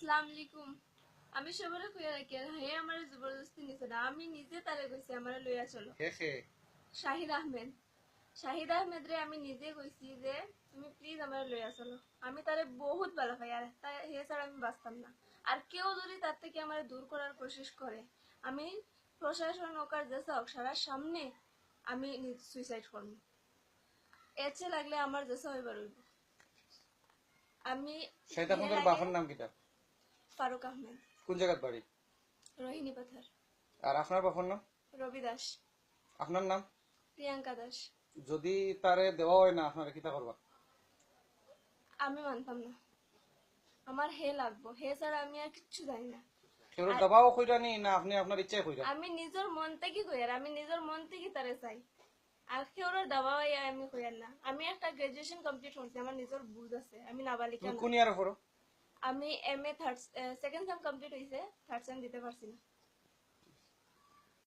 আসসালামু আলাইকুম। আমি সবরে কইয়া রাখি হে আমার জবরদস্তি নিছে না, আমি নিজে তারে কইছি আমার লইয়া চলো। হে হে শাহিদ আহমেদ, শাহিদ আহমেদ রে আমি নিজে কইছি যে তুমি প্লিজ আমার লইয়া চলো। আমি তারে বহুত ভালো পাই, আর তাই হে ছাড়া আমি বাঁচতাম না। আর কেউ যদি তার থেকে আমার দূর করার কোশিশ করে, আমি প্রশাসন হোক আর যে হোক সবার সামনে আমি সুইসাইড করব। এর চেয়ে লাগলে আমার দেশে হইবার হইব। আমি শাহিদ আহমেদের বাবার নাম কিটা? ফারুক আহমেদ। কোন জায়গার বাড়ি? রোহিণী পাথার। আর আপনার বাবার নাম? রবি দাস। আপনার নাম? প্রিয়াঙ্কা দাস। যদি তারে দেওয়া হয় না আপনারা কিটা করবা? আমি মানতাম না, আমার হে লাগবো, হে ছাড়া আমি আর কিচ্ছু জানি না। কেউ দাবাও কইরা নি না আপনি আপনার ইচ্ছায় কইরা? আমি নিজের মন থেকে কই, আর আমি নিজের মন থেকে তারে চাই। আর কেউ দাবাই আমি কই না। আমি একটা গ্রাজুয়েশন কমপ্লিট করছি, আমার নিজের বুঝ আছে, আমি নাবালিকা তুমি না। কোন ইয়ারে পড়ো? আমি MA third second sem complete হইছে, থার্ড সেম দিতে পারছি না।